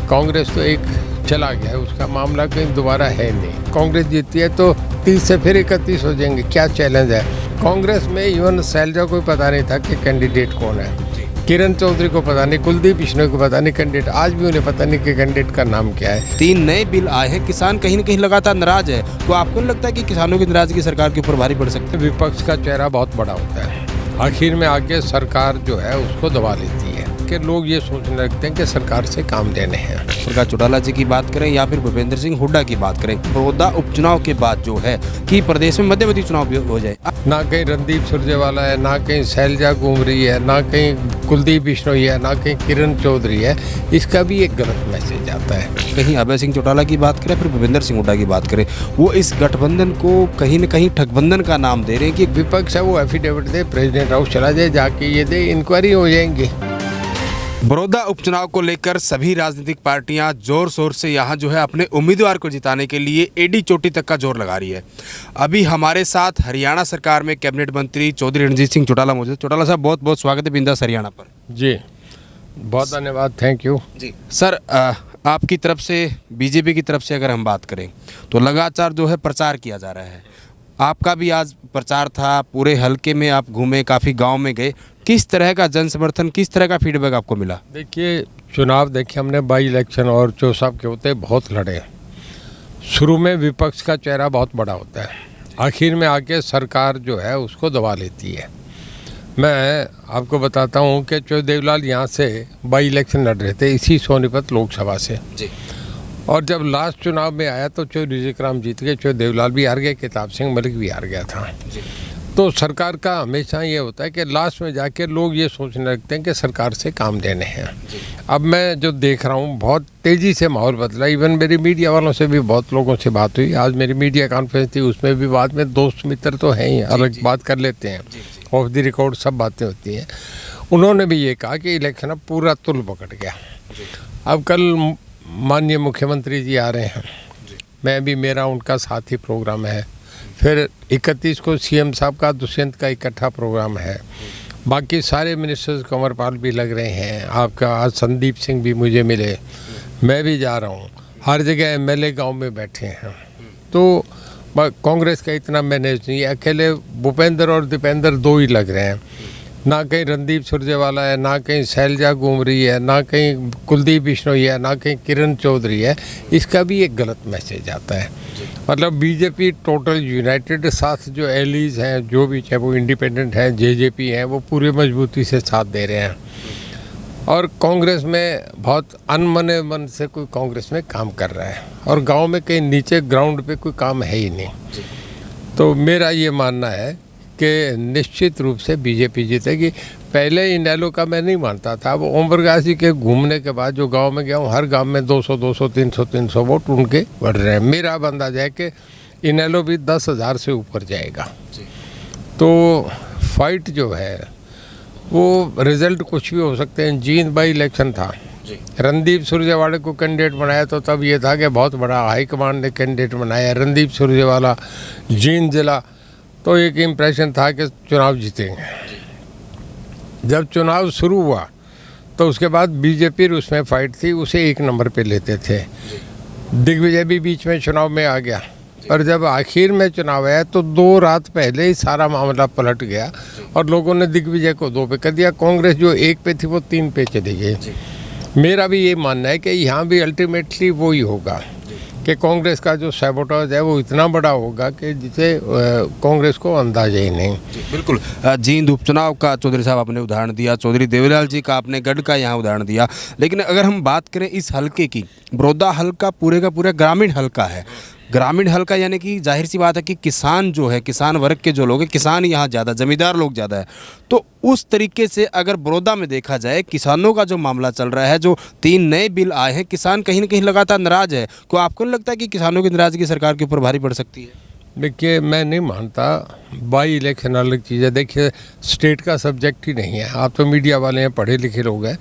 कांग्रेस तो एक चला गया है, उसका मामला कहीं दोबारा है नहीं। कांग्रेस जीतती है तो 30 से फिर 31 हो जाएंगे, क्या चैलेंज है। कांग्रेस में इवन शैलजा को पता नहीं था कि कैंडिडेट कौन है, किरण चौधरी को पता नहीं, कुलदीप बिश्नोई को पता नहीं कैंडिडेट, आज भी उन्हें पता नहीं कि कैंडिडेट का नाम क्या है। 3 नए बिल आए हैं, किसान कहीं न कहीं लगातार नाराज है, तो आपको नहीं लगता है कि किसानों की नाराजगी सरकार के ऊपर भारी पड़ सकती है? विपक्ष का चेहरा बहुत बड़ा होता है, आखिर में आके सरकार जो है उसको दबा लेती है कि लोग ये सोचने लगते हैं कि सरकार से काम लेने हैं। प्रकाश चौटाला जी की बात करें या फिर भूपेंद्र सिंह हुड्डा की बात करें, बड़ौदा उपचुनाव के बाद जो है कि प्रदेश में मध्यवर्ती चुनाव भी हो जाए, ना कहीं रणदीप सुरजेवाला है, ना कहीं शैलजा घूम रही है, ना कहीं कुलदीप बिश्नोई है, ना कहीं किरण चौधरी है, इसका भी एक गलत मैसेज आता है। कहीं अभय सिंह चौटाला की बात करें फिर भूपेंद्र सिंह हुड्डा की बात करें, वो इस गठबंधन को कहीं न कहीं ठगबंधन का नाम दे रहे हैं कि विपक्ष है वो एफिडेविट दे, प्रेसिडेंट हाउस चला जाए, जाके ये दे, इंक्वायरी हो जाएंगी। बड़ौदा उपचुनाव को लेकर सभी राजनीतिक पार्टियां जोर शोर से यहां जो है अपने उम्मीदवार को जिताने के लिए एडी चोटी तक का जोर लगा रही है। अभी हमारे साथ हरियाणा सरकार में कैबिनेट मंत्री चौधरी रणजीत सिंह चौटाला मौजूद है। चौटाला साहब, बहुत बहुत स्वागत है बिंदास हरियाणा पर। जी बहुत धन्यवाद, थैंक यू जी सर। आपकी तरफ से, बीजेपी की तरफ से अगर हम बात करें तो लगातार जो है प्रचार किया जा रहा है, आपका भी आज प्रचार था, पूरे हलके में आप घूमे, काफ़ी गांव में गए, किस तरह का जन समर्थन, किस तरह का फीडबैक आपको मिला? देखिए चुनाव, देखिए हमने बाई इलेक्शन और चौसाब के होते बहुत लड़े। शुरू में विपक्ष का चेहरा बहुत बड़ा होता है, आखिर में आके सरकार जो है उसको दबा लेती है। मैं आपको बताता हूँ कि चौ देवलाल यहाँ से बाई इलेक्शन लड़ रहे थे, इसी सोनीपत लोकसभा से जी। और जब लास्ट चुनाव में आया तो चौ रिजिकराम जीत गए, चौ देवलाल भी हार गए, किताब सिंह मलिक भी हार गया था। तो सरकार का हमेशा ये होता है कि लास्ट में जाके लोग ये सोचने लगते हैं कि सरकार से काम लेने हैं। अब मैं जो देख रहा हूँ बहुत तेज़ी से माहौल बदला, इवन मेरी मीडिया वालों से भी बहुत लोगों से बात हुई, आज मेरी मीडिया कॉन्फ्रेंस थी, उसमें भी बाद में दोस्त मित्र तो हैं ही, अलग बात कर लेते हैं, ऑफ द रिकॉर्ड सब बातें होती हैं। उन्होंने भी ये कहा कि इलेक्शन अब पूरा तुल पकड़ गया। अब कल माननीय मुख्यमंत्री जी आ रहे हैं, मैं भी, मेरा उनका साथी प्रोग्राम है, फिर 31 को सीएम साहब का दुष्यंत का इकट्ठा प्रोग्राम है, बाकी सारे मिनिस्टर्स कंवरपाल भी लग रहे हैं, आपका आज संदीप सिंह भी मुझे मिले, मैं भी जा रहा हूँ, हर जगह एमएलए गांव में बैठे हैं। तो कांग्रेस का इतना मैनेज नहीं है, अकेले भूपेंद्र और दीपेंद्र दो ही लग रहे हैं, ना कहीं रणदीप सुरजेवाला है, ना कहीं शैलजा घूम रही है, ना कहीं कुलदीप बिश्नोई है, ना कहीं किरण चौधरी है, इसका भी एक गलत मैसेज आता है। मतलब बीजेपी टोटल यूनाइटेड, साथ जो एलीज हैं, जो भी चाहे वो इंडिपेंडेंट हैं, जेजेपी हैं, वो पूरे मजबूती से साथ दे रहे हैं। और कांग्रेस में बहुत अनमने मन से कोई कांग्रेस में काम कर रहा है, और गांव में कहीं नीचे ग्राउंड पे कोई काम है ही नहीं। तो मेरा ये मानना है कि निश्चित रूप से बीजेपी जीतेगी। पहले इनेलो का मैं नहीं मानता था, अब ओम प्रकाश जी के घूमने के बाद जो गांव में गया हूँ, हर गांव में 200 300 वोट उनके बढ़ रहे हैं। मेरा अब अंदाजा है कि इनेलो भी 10,000 से ऊपर जाएगा। तो फाइट जो है वो रिजल्ट कुछ भी हो सकते हैं। जींद बाई इलेक्शन था, रणदीप सुरजेवाला को कैंडिडेट बनाया तो तब ये था कि बहुत बड़ा हाईकमांड ने कैंडिडेट बनाया रणदीप सुरजेवाला जींद जिला, तो एक इम्प्रेशन था कि चुनाव जीतेंगे। जब चुनाव शुरू हुआ तो उसके बाद बीजेपी उसमें फाइट थी, उसे 1 नंबर पे लेते थे। दिग्विजय भी बीच में चुनाव में आ गया, और जब आखिर में चुनाव आया तो 2 रात पहले ही सारा मामला पलट गया और लोगों ने दिग्विजय को 2 पे कर दिया। कांग्रेस जो 1 पे थी वो 3 पे चली गई। मेरा भी ये मानना है कि यहाँ भी अल्टीमेटली वो ही होगा कि कांग्रेस का जो सैबोटाज है वो इतना बड़ा होगा कि जिसे कांग्रेस को अंदाजा ही नहीं। बिल्कुल। जींद उपचुनाव का चौधरी साहब आपने उदाहरण दिया, चौधरी देवलाल जी का आपने गढ़ का यहाँ उदाहरण दिया, लेकिन अगर हम बात करें इस हलके की, बड़ौदा हलका पूरे का पूरा ग्रामीण हलका है। ग्रामीण हलका यानी कि जाहिर सी बात है कि किसान जो है, किसान वर्ग के जो लोग हैं, किसान यहाँ ज़्यादा, ज़मींदार लोग ज़्यादा है। तो उस तरीके से अगर बड़ौदा में देखा जाए, किसानों का जो मामला चल रहा है, जो 3 नए बिल आए हैं, किसान कहीं न कहीं लगातार नाराज है, तो आपको नहीं लगता है कि किसानों की नाराजगी सरकार के ऊपर भारी पड़ सकती है? देखिए मैं नहीं मानता, बाई इलेक्शन अलग चीज़ है। देखिए स्टेट का सब्जेक्ट ही नहीं है, आप तो मीडिया वाले हैं, पढ़े लिखे लोग हैं।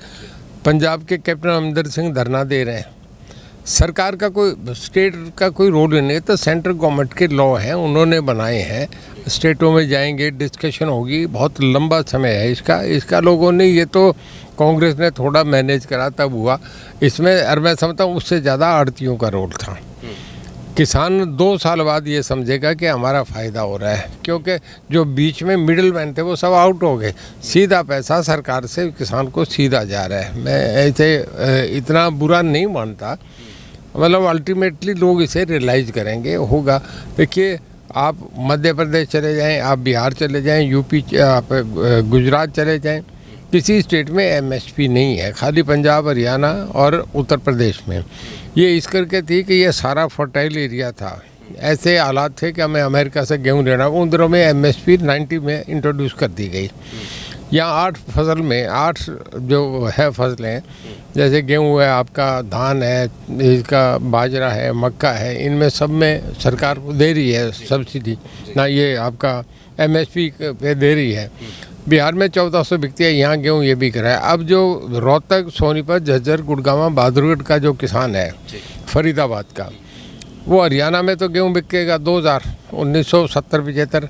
पंजाब के कैप्टन अमरिंदर सिंह धरना दे रहे हैं, सरकार का कोई, स्टेट का कोई रोल नहीं है, तो सेंट्रल गवर्नमेंट के लॉ हैं, उन्होंने बनाए हैं। स्टेटों में जाएंगे, डिस्कशन होगी, बहुत लंबा समय है इसका लोगों ने, ये तो कांग्रेस ने थोड़ा मैनेज करा तब हुआ। इसमें और मैं समझता हूँ उससे ज़्यादा आड़तियों का रोल था। किसान 2 साल बाद ये समझेगा कि हमारा फ़ायदा हो रहा है, क्योंकि जो बीच में मिडिल मैन थे वो सब आउट हो गए, सीधा पैसा सरकार से किसान को सीधा जा रहा है। मैं ऐसे इतना बुरा नहीं मानता, मतलब अल्टीमेटली लोग इसे रियलाइज़ करेंगे, होगा। देखिए, आप मध्य प्रदेश चले जाएं, आप बिहार चले जाएं, यूपी, आप गुजरात चले जाएं, किसी स्टेट में एमएसपी नहीं है, खाली पंजाब, हरियाणा और उत्तर प्रदेश में। ये इस करके थी कि ये सारा फर्टाइल एरिया था, ऐसे हालात थे कि हमें अमेरिका से गेहूँ लेना, उन दिनों में एमएसपी 90 में इंट्रोड्यूस कर दी गई। यहाँ 8 फसल में 8 जो है फसलें, जैसे गेहूँ है, आपका धान है, इसका बाजरा है, मक्का है, इनमें सब में सरकार को दे रही है सब्सिडी ना, ये आपका एमएसपी पे दे रही है। बिहार में 1400 बिकती है, यहाँ गेहूँ ये बिक रहा है। अब जो रोहतक, सोनीपत, झज्जर, गुड़गांव, बहादुरगढ़ का जो किसान है, फरीदाबाद का, वो हरियाणा में तो गेहूँ बिकेगा 2000, 1970-75,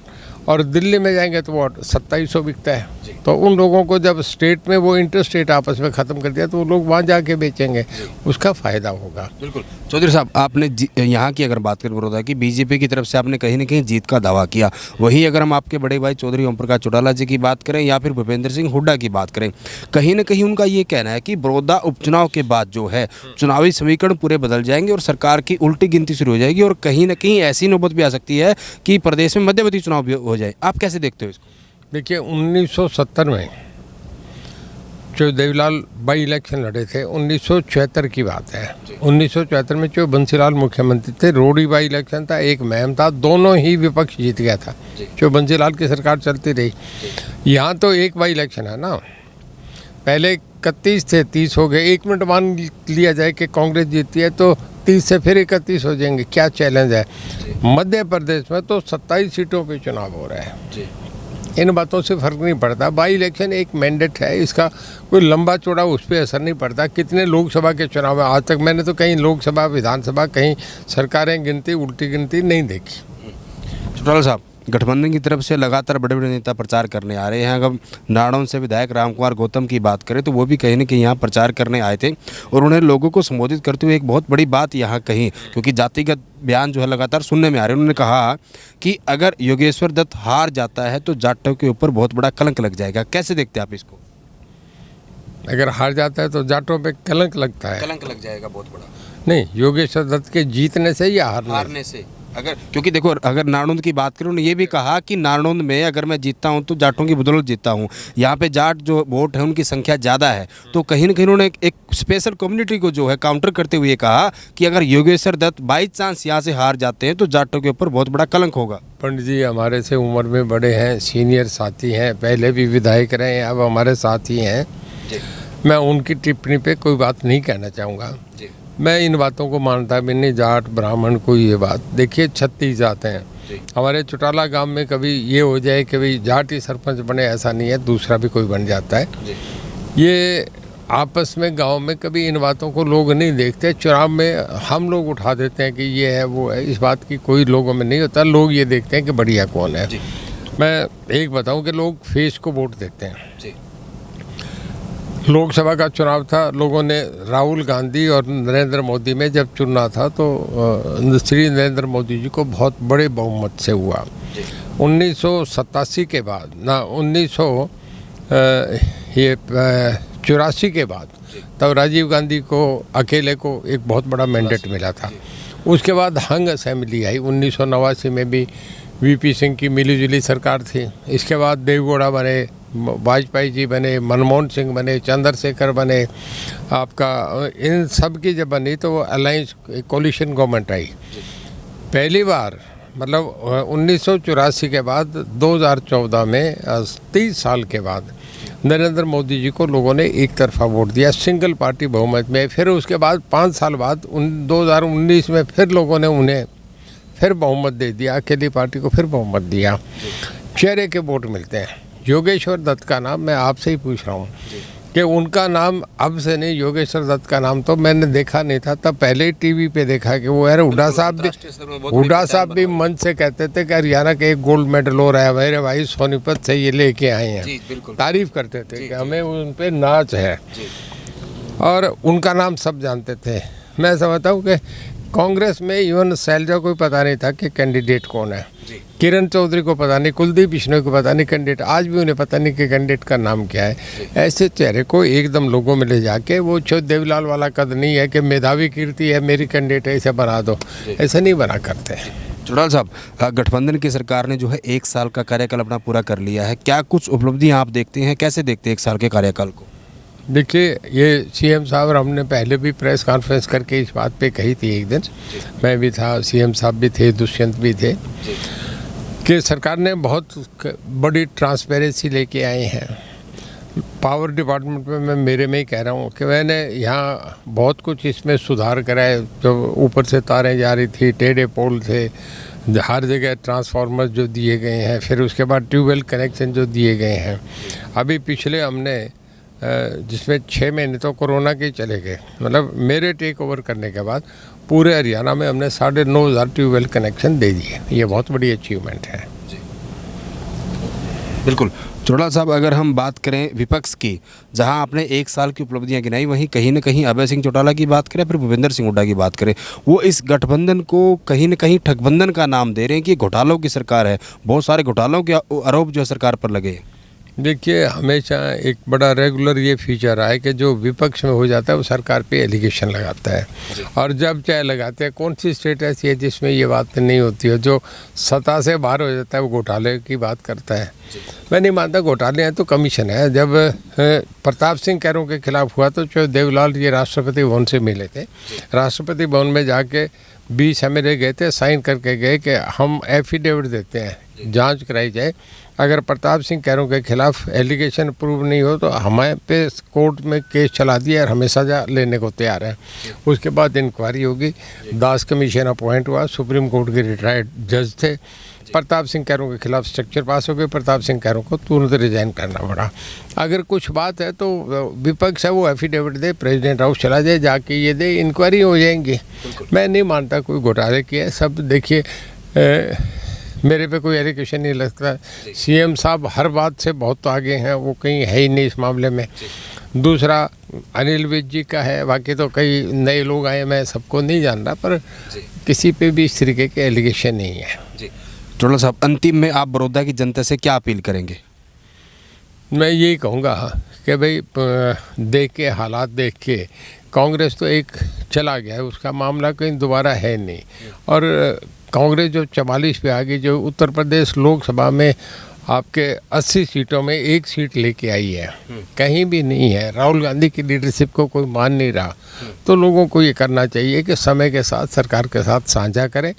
और दिल्ली में जाएंगे तो वो 2700 बिकता है। तो उन लोगों को जब स्टेट में वो इंटर स्टेट आपस में ख़त्म कर दिया तो वो लोग वहाँ जाके बेचेंगे, उसका फ़ायदा होगा। बिल्कुल। चौधरी साहब, आपने यहाँ की अगर बात करें बड़ौदा की, बीजेपी की तरफ से आपने कहीं ना कहीं जीत का दावा किया। वहीं अगर हम आपके बड़े भाई चौधरी ओम प्रकाश चौटाला जी की बात करें या फिर भूपेंद्र सिंह हुड्डा की बात करें, कहीं ना कहीं उनका ये कहना है कि बड़ौदा उपचुनाव के बाद जो है चुनावी समीकरण पूरे बदल जाएंगे और सरकार की उल्टी गिनती शुरू हो जाएगी, और कहीं ना कहीं ऐसी नौबत भी आ सकती है कि प्रदेश में मध्यवर्ती चुनाव भी हो जाए। आप कैसे देखते हो इसको? देखिए, 1970 में जो देवीलाल बाई इलेक्शन लड़े थे, 1974 की बात है। 1974 में जो बंसीलाल मुख्यमंत्री थे, रोडी बाई इलेक्शन था, एक महम था, दोनों ही विपक्ष जीत गया था, जो बंसीलाल की सरकार चलती रही। यहाँ तो एक बाई इलेक्शन है ना, पहले 31 थे, 30 हो गए। 1 मिनट मान लिया जाए कि कांग्रेस जीतती है तो 30 से फिर 31 हो जाएंगे, क्या चैलेंज है। मध्य प्रदेश में तो 27 सीटों पे चुनाव हो रहा है, इन बातों से फर्क नहीं पड़ता। बाई इलेक्शन एक मैंडेट है, इसका कोई लंबा चौड़ा उस पर असर नहीं पड़ता। कितने लोकसभा के चुनाव है, आज तक मैंने तो कहीं लोकसभा, विधानसभा, कहीं सरकारें गिनती, उल्टी गिनती नहीं देखी। चौटाला साहब, गठबंधन की तरफ से लगातार बड़े बड़े नेता प्रचार करने आ रहे हैं। अगर नारनौल से विधायक रामकुमार गौतम की बात करें तो वो भी कहीं न कहीं यहाँ प्रचार करने आए थे, और उन्होंने लोगों को संबोधित करते हुए एक बहुत बड़ी बात यहाँ कही, क्योंकि जातिगत बयान जो है लगातार सुनने में आ रहे हैं। उन्होंने कहा कि अगर योगेश्वर दत्त हार जाता है तो जाटों के ऊपर बहुत बड़ा कलंक लग जाएगा। कैसे देखते हैं आप इसको? अगर हार जाता है तो जाटों पे कलंक लगता है, कलंक लग जाएगा बहुत बड़ा। नहीं, योगेश्वर दत्त के जीतने से या हारने से? अगर, क्योंकि देखो, अगर नारनौल की बात करूँ, उन्होंने ये भी कहा कि नारनौल में अगर मैं जीतता हूँ तो जाटों की बदौलत जीतता हूँ। यहाँ पे जाट जो वोट है उनकी संख्या ज़्यादा है, तो कहीं ना कहीं उन्होंने एक स्पेशल कम्युनिटी को जो है काउंटर करते हुए कहा कि अगर योगेश्वर दत्त बाई चांस यहाँ से हार जाते हैं तो जाटों के ऊपर बहुत बड़ा कलंक होगा। पंडित जी हमारे से उम्र में बड़े हैं, सीनियर साथी हैं, पहले भी विधायक रहे हैं, अब हमारे साथी हैं। मैं उनकी टिप्पणी पे कोई बात नहीं कहना चाहूँगा। मैं इन बातों को मानता भी नहीं, जाट ब्राह्मण कोई ये बात। देखिए, 36 जाते हैं हमारे चौटाला गांव में, कभी ये हो जाए कि भाई जाट ही सरपंच बने, ऐसा नहीं है, दूसरा भी कोई बन जाता है। ये आपस में गांव में कभी इन बातों को लोग नहीं देखते, चुनाव में हम लोग उठा देते हैं कि ये है वो है, इस बात की कोई लोगों में नहीं होता। लोग ये देखते हैं कि बढ़िया कौन है। मैं एक बताऊं कि लोग फेस को वोट देते हैं। लोकसभा का चुनाव था, लोगों ने राहुल गांधी और नरेंद्र मोदी में जब चुनना था तो श्री नरेंद्र मोदी जी को बहुत बड़े बहुमत से हुआ। 1987 के बाद ना 1984 के बाद तब राजीव गांधी को अकेले को एक बहुत बड़ा मैंडेट मिला था। उसके बाद हंग असेंबली आई, 1989 में भी वीपी सिंह की मिलीजुली सरकार थी। इसके बाद देवेगौड़ा बने, वाजपेयी जी बने, मनमोहन सिंह बने, चंद्रशेखर बने, आपका इन सब की जब बनी तो वो अलायंस कोलिशन गवर्नमेंट आई। पहली बार मतलब 1984 के बाद 2014 में 30 साल के बाद नरेंद्र मोदी जी को लोगों ने एक तरफा वोट दिया, सिंगल पार्टी बहुमत में। फिर उसके बाद 5 साल बाद 2019 में फिर लोगों ने उन्हें फिर बहुमत दे दिया, अकेली पार्टी को फिर बहुमत दिया। चेहरे के वोट मिलते हैं। योगेश्वर दत्त का नाम मैं आपसे ही पूछ रहा हूँ कि उनका नाम अब से नहीं, योगेश्वर दत्त का नाम तो मैंने देखा नहीं था, तब पहले ही टीवी पे देखा कि वो यार हुड्डा साहब भी मन से कहते थे कि हरियाणा के एक गोल्ड मेडल हो रहा है, मेरे भाई सोनीपत से ये लेके आए हैं, तारीफ करते थे कि हमें उन पे नाच है, और उनका नाम सब जानते थे। मैं समझता हूँ कि कांग्रेस में इवन शैलजा को पता नहीं था कि कैंडिडेट कौन है, किरण चौधरी को पता नहीं, कुलदीप बिश्नोई को पता नहीं कैंडिडेट, आज भी उन्हें पता नहीं कि कैंडिडेट का नाम क्या है। ऐसे चेहरे को एकदम लोगों में ले जाके, वो छो देवलाल वाला कद नहीं है कि मेधावी कीर्ति है मेरी कैंडिडेट है इसे बना दो, ऐसा नहीं बना करते। चौटाला साहब, गठबंधन की सरकार ने जो है 1 साल का कार्यकाल अपना पूरा कर लिया है, क्या कुछ उपलब्धियां आप देखते हैं, कैसे देखते हैं 1 साल के कार्यकाल को? देखिए, ये सीएम साहब और हमने पहले भी प्रेस कॉन्फ्रेंस करके इस बात पे कही थी एक दिन, मैं भी था, सीएम साहब भी थे, दुष्यंत भी थे, कि सरकार ने बहुत बड़ी ट्रांसपेरेंसी लेके आए हैं। पावर डिपार्टमेंट में मैं मेरे में ही कह रहा हूँ कि मैंने यहाँ बहुत कुछ इसमें सुधार कराए, जो ऊपर से तारें जा रही थी, टेढ़े पोल थे, हर जगह ट्रांसफार्मर जो दिए गए हैं, फिर उसके बाद ट्यूबवेल कनेक्शन जो दिए गए हैं। अभी पिछले हमने जिसमें 6 महीने तो कोरोना के चले गए, मतलब मेरे टेक ओवर करने के बाद पूरे हरियाणा में हमने 9,500 ट्यूबवेल कनेक्शन दे दिए। ये बहुत बड़ी अचीवमेंट है। बिल्कुल। चौटाला साहब, अगर हम बात करें विपक्ष की, जहां आपने 1 साल की उपलब्धियां गिनाई, वहीं कहीं ना कहीं अभय सिंह चौटाला की बात करें, फिर भूपेंद्र सिंह हुड्डा की बात करें, वो इस गठबंधन को कहीं ना कहीं ठगबंधन का नाम दे रहे हैं कि घोटालों की सरकार है, बहुत सारे घोटालों के आरोप जो है सरकार पर लगे हैं। देखिए, हमेशा एक बड़ा रेगुलर ये फीचर रहा है कि जो विपक्ष में हो जाता है वो सरकार पे एलिगेशन लगाता है, और जब चाहे लगाते हैं। कौन सी स्टेट ऐसी है जिसमें ये बात नहीं होती है? जो सत्ता से बाहर हो जाता है वो घोटाले की बात करता है। मैं नहीं मानता घोटाले हैं तो कमीशन है। जब प्रताप सिंह कैरों के खिलाफ हुआ तो जो देवलाल ये राष्ट्रपति भवन से मिले थे, राष्ट्रपति भवन में जाके 20 एमएलए गए थे, साइन करके गए कि हम एफिडेविट देते हैं, जांच कराई जाए, अगर प्रताप सिंह कैरों के खिलाफ एलिगेशन प्रूव नहीं हो तो हमें पे कोर्ट में केस चला दिया और हमें सज़ा लेने को तैयार है। उसके बाद इंक्वायरी होगी, दास कमीशन अपॉइंट हुआ, सुप्रीम कोर्ट के रिटायर्ड जज थे, प्रताप सिंह कैरों के खिलाफ स्ट्रक्चर पास हो गए, प्रताप सिंह कैरों को तुरंत रिजाइन करना पड़ा। अगर कुछ बात है तो विपक्ष है वो एफिडेविट दे, प्रेसिडेंट हाउस चला जाए, जाके ये दे, इंक्वायरी हो जाएंगी। मैं नहीं मानता कोई घोटाले किया है। सब देखिए, मेरे पे कोई एलिगेशन नहीं लगता। सीएम साहब हर बात से बहुत आगे हैं, वो कहीं है ही नहीं इस मामले में। दूसरा अनिल विज जी का है, बाकी तो कई नए लोग आए, मैं सबको नहीं जान रहा, पर किसी पे भी इस तरीके के एलिगेशन नहीं है। चौटाला साहब, अंतिम में आप बड़ौदा की जनता से क्या अपील करेंगे? मैं यही कहूँगा कि भाई, देख के हालात देख के, कांग्रेस तो एक चला गया है, उसका मामला कहीं दोबारा है नहीं, और कांग्रेस जो 44 पे आ गई, जो उत्तर प्रदेश लोकसभा में आपके 80 सीटों में 1 सीट लेके आई है, कहीं भी नहीं है। राहुल गांधी की लीडरशिप को कोई मान नहीं रहा, तो लोगों को ये करना चाहिए कि समय के साथ सरकार के साथ साझा करें,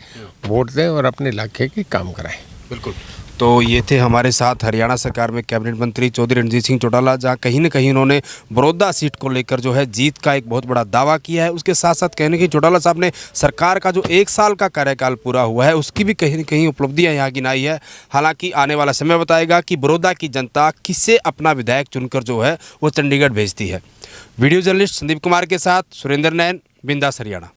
वोट दें और अपने इलाके के काम कराएं। बिल्कुल। तो ये थे हमारे साथ हरियाणा सरकार में कैबिनेट मंत्री चौधरी रणजीत सिंह चौटाला, जहाँ कहीं ना कहीं उन्होंने बड़ौदा सीट को लेकर जो है जीत का एक बहुत बड़ा दावा किया है। उसके साथ साथ कहने की चौटाला साहब ने सरकार का जो 1 साल का कार्यकाल पूरा हुआ है उसकी भी कहीं ना कहीं उपलब्धियां यहाँ गिनाई है। हालांकि आने वाला समय बताएगा कि बड़ौदा की जनता किसे अपना विधायक चुनकर जो है वो चंडीगढ़ भेजती है। वीडियो जर्नलिस्ट संदीप कुमार के साथ सुरेंद्र नैन, बिंदास हरियाणा।